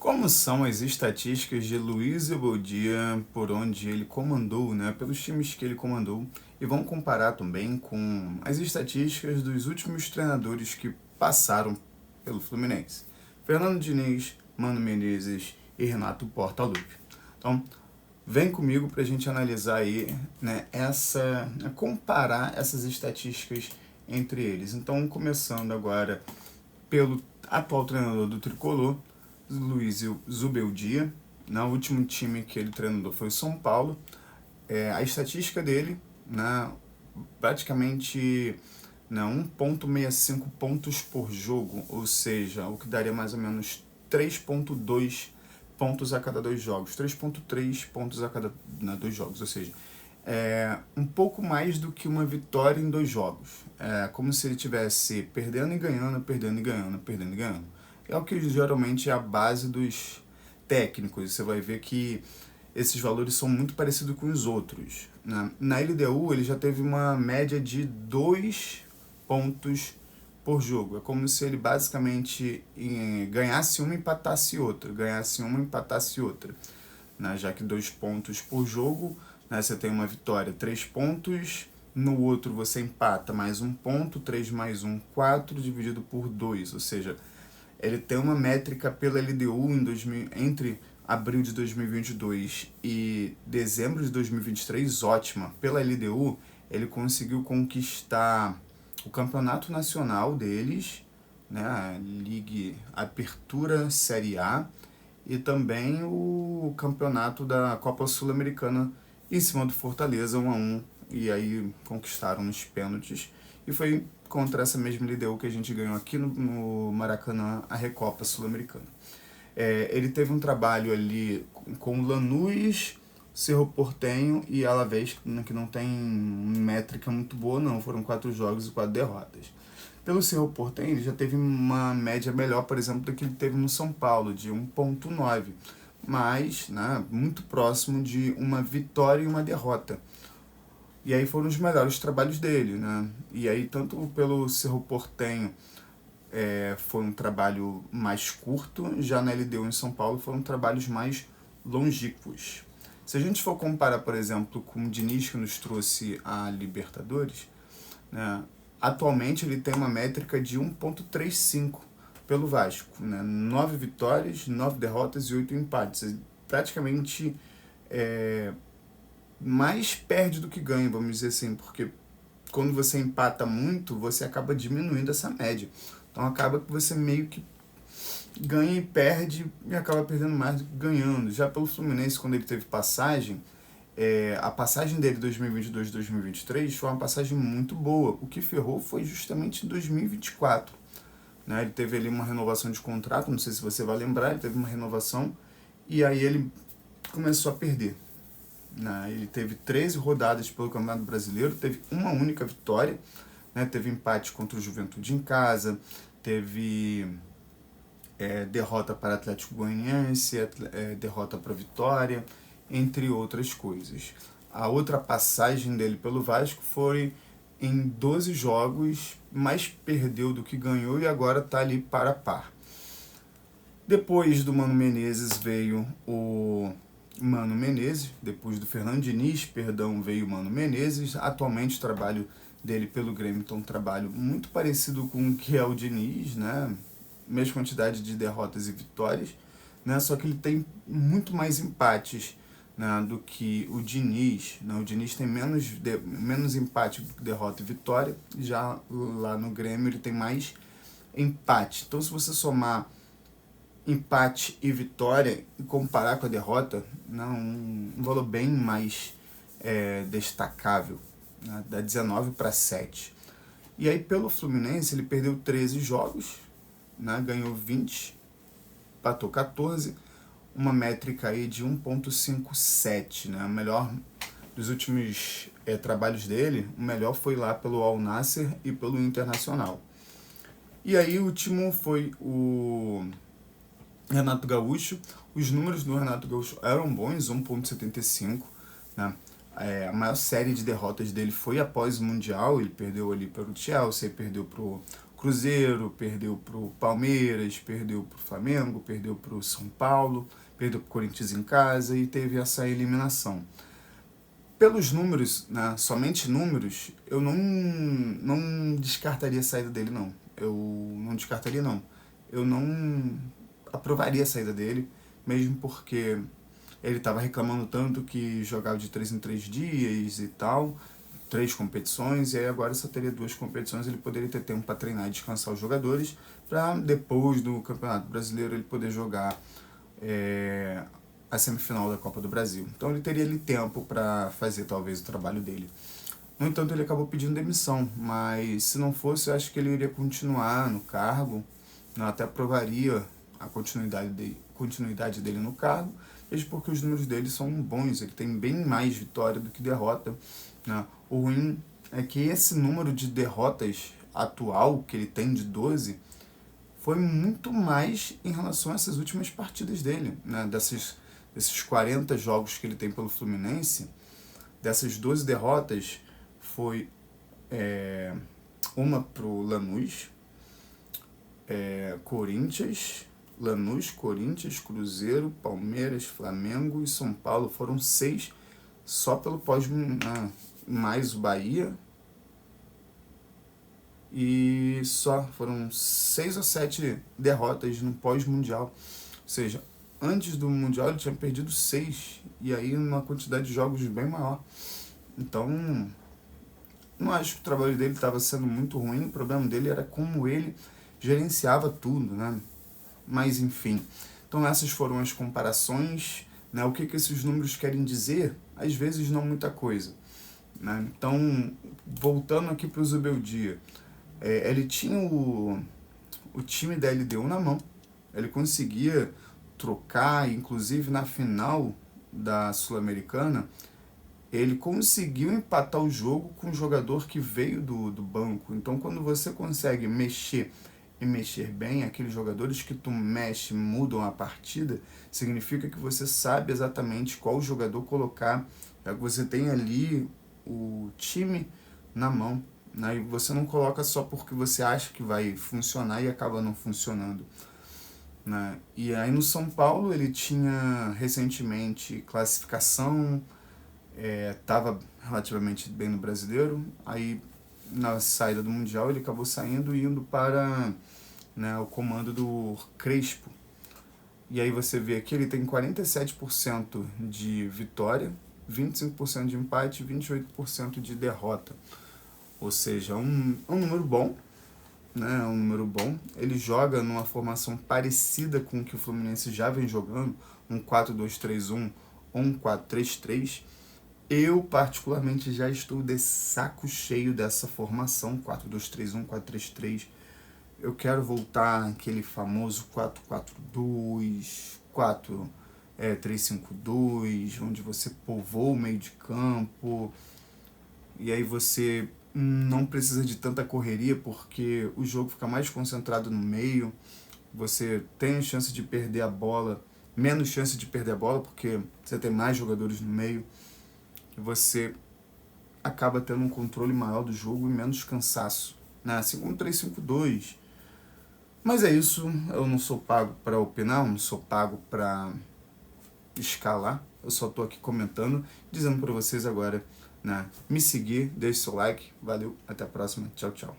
Como são as estatísticas de Luiz Evodia por onde ele comandou, né, pelos times que ele comandou, e vamos comparar também com as estatísticas dos últimos treinadores que passaram pelo Fluminense. Fernando Diniz, Mano Menezes e Renato Portaluppi. Então, vem comigo para a gente analisar aí, né, comparar essas estatísticas entre eles. Então, começando agora pelo atual treinador do Tricolor, Luiz Zubeldia. No último time que ele treinou foi o São Paulo. A estatística dele, né, praticamente 1,65 pontos por jogo, ou seja, o que daria mais ou menos 3,2 pontos a cada 2 jogos, 3,3 pontos a cada 2 jogos, ou seja, um pouco mais do que uma vitória em 2 jogos. É como se ele estivesse perdendo e ganhando, perdendo e ganhando, perdendo e ganhando. É o que geralmente é a base dos técnicos. Você vai ver que esses valores são muito parecidos com os outros, né? Na LDU ele já teve uma média de 2 pontos por jogo. É como se ele basicamente ganhasse uma e empatasse outra, ganhasse uma e empatasse outra, né? Já que 2 pontos por jogo, né, você tem uma vitória, 3 pontos, no outro você empata mais 1 ponto, 3 mais 1, 4, dividido por 2, ou seja, ele tem uma métrica pela LDU entre abril de 2022 e dezembro de 2023 ótima. Pela LDU, ele conseguiu conquistar o campeonato nacional deles, né, a Ligue Apertura Série A, e também o campeonato da Copa Sul-Americana em cima do Fortaleza, 1-1, e aí conquistaram nos pênaltis. E foi contra essa mesma LDU que a gente ganhou aqui no Maracanã a Recopa Sul-Americana. Ele teve um trabalho ali com Lanús, Cerro Porteño e Alavés, que não tem métrica muito boa não, foram 4 jogos e 4 derrotas. Pelo Cerro Porteño ele já teve uma média melhor, por exemplo, do que ele teve no São Paulo, de 1,9, mas, né, muito próximo de uma vitória e uma derrota. E aí foram os melhores trabalhos dele, né? E aí tanto pelo Cerro Porteño foi um trabalho mais curto, já na LDU em São Paulo foram trabalhos mais longínquos. Se a gente for comparar, por exemplo, com o Diniz, que nos trouxe a Libertadores, né, atualmente ele tem uma métrica de 1,35 pelo Vasco, né? 9 vitórias, 9 derrotas e 8 empates. Praticamente mais perde do que ganha, vamos dizer assim, porque quando você empata muito, você acaba diminuindo essa média. Então acaba que você meio que ganha e perde e acaba perdendo mais do que ganhando. Já pelo Fluminense, quando ele teve passagem, a passagem dele 2022-2023 foi uma passagem muito boa. O que ferrou foi justamente em 2024. Né? Ele teve ali uma renovação de contrato, não sei se você vai lembrar, ele teve uma renovação e aí ele começou a perder. Né? Ele teve 13 rodadas pelo Campeonato Brasileiro, teve uma única vitória, né? Teve empate contra o Juventude em casa, teve derrota para Atlético Goianiense, derrota para Vitória, entre outras coisas. A outra passagem dele pelo Vasco foi em 12 jogos, mais perdeu do que ganhou e agora está ali par a par. Depois do Mano Menezes veio o Mano Menezes, depois do Fernando Diniz, veio o Mano Menezes. Atualmente o trabalho dele pelo Grêmio então um trabalho muito parecido com o que é o Diniz, né? Mesma quantidade de derrotas e vitórias, né? Só que ele tem muito mais empates, né, do que o Diniz. Né? O Diniz tem menos empate do que derrota e vitória, já lá no Grêmio ele tem mais empate. Então se você somar empate e vitória e comparar com a derrota, um valor bem mais destacável, né? Dá 19-7. E aí pelo Fluminense ele perdeu 13 jogos, né? Ganhou 20, empatou 14, uma métrica aí de 1,57, né? O melhor dos últimos trabalhos dele, o melhor foi lá pelo Al Nassr e pelo Internacional. E aí o último foi o Renato Gaúcho. Os números do Renato Gaúcho eram bons, 1,75, né? A maior série de derrotas dele foi após o Mundial, ele perdeu ali para o Chelsea, perdeu para o Cruzeiro, perdeu para o Palmeiras, perdeu para o Flamengo, perdeu para o São Paulo, perdeu para o Corinthians em casa e teve essa eliminação. Pelos números, né, somente números, eu não descartaria a saída dele, não. Eu não descartaria, não. Eu não aprovaria a saída dele, mesmo porque ele estava reclamando tanto que jogava de 3 em 3 dias e tal, 3 competições, e aí agora só teria 2 competições, ele poderia ter tempo para treinar e descansar os jogadores, para depois do Campeonato Brasileiro ele poder jogar a semifinal da Copa do Brasil. Então ele teria ali tempo para fazer talvez o trabalho dele. No entanto, ele acabou pedindo demissão, mas se não fosse, eu acho que ele iria continuar no cargo, eu até aprovaria a continuidade dele no cargo, mesmo porque os números dele são bons, ele tem bem mais vitória do que derrota, né? O ruim é que esse número de derrotas atual que ele tem de 12 foi muito mais em relação a essas últimas partidas dele, né? Desses 40 jogos que ele tem pelo Fluminense, dessas 12 derrotas, foi uma pro Lanús, Corinthians, Cruzeiro, Palmeiras, Flamengo e São Paulo. Foram 6 só pelo pós, mais o Bahia. E só foram 6 ou 7 derrotas no pós-mundial. Ou seja, antes do Mundial ele tinha perdido 6, e aí uma quantidade de jogos bem maior. Então, não acho que o trabalho dele estava sendo muito ruim, o problema dele era como ele gerenciava tudo, né? Mas enfim, então essas foram as comparações, né? O que esses números querem dizer? Às vezes não muita coisa, né? Então, voltando aqui para o Zubeldia, ele tinha o time da LDU na mão, ele conseguia trocar, inclusive na final da Sul-Americana, ele conseguiu empatar o jogo com um jogador que veio do banco. Então, quando você consegue mexer e mexer bem, aqueles jogadores que tu mexe mudam a partida, significa que você sabe exatamente qual jogador colocar, já que você tem ali o time na mão, né? E você não coloca só porque você acha que vai funcionar e acaba não funcionando, né? E aí no São Paulo ele tinha recentemente classificação, estava relativamente bem no Brasileiro, aí na saída do Mundial ele acabou saindo e indo para, né, o comando do Crespo. E aí você vê que ele tem 47% de vitória, 25% de empate e 28% de derrota. Ou seja, um número bom, né? Um número bom. Ele joga numa formação parecida com o que o Fluminense já vem jogando, um 4-2-3-1 ou um 4-3-3. Eu, particularmente, já estou de saco cheio dessa formação, 4-2-3-1, 4-3-3. Eu quero voltar àquele famoso 4-4-2, 4-3-5-2, onde você povoa o meio de campo, e aí você não precisa de tanta correria, porque o jogo fica mais concentrado no meio, você tem chance de perder a bola, menos chance de perder a bola, porque você tem mais jogadores no meio, e você acaba tendo um controle maior do jogo e menos cansaço, né? Assim como 3-5-2. Mas é isso, eu não sou pago para opinar, eu não sou pago para escalar, eu só estou aqui comentando, dizendo para vocês agora, né, me seguir, deixe seu like, valeu, até a próxima, tchau, tchau.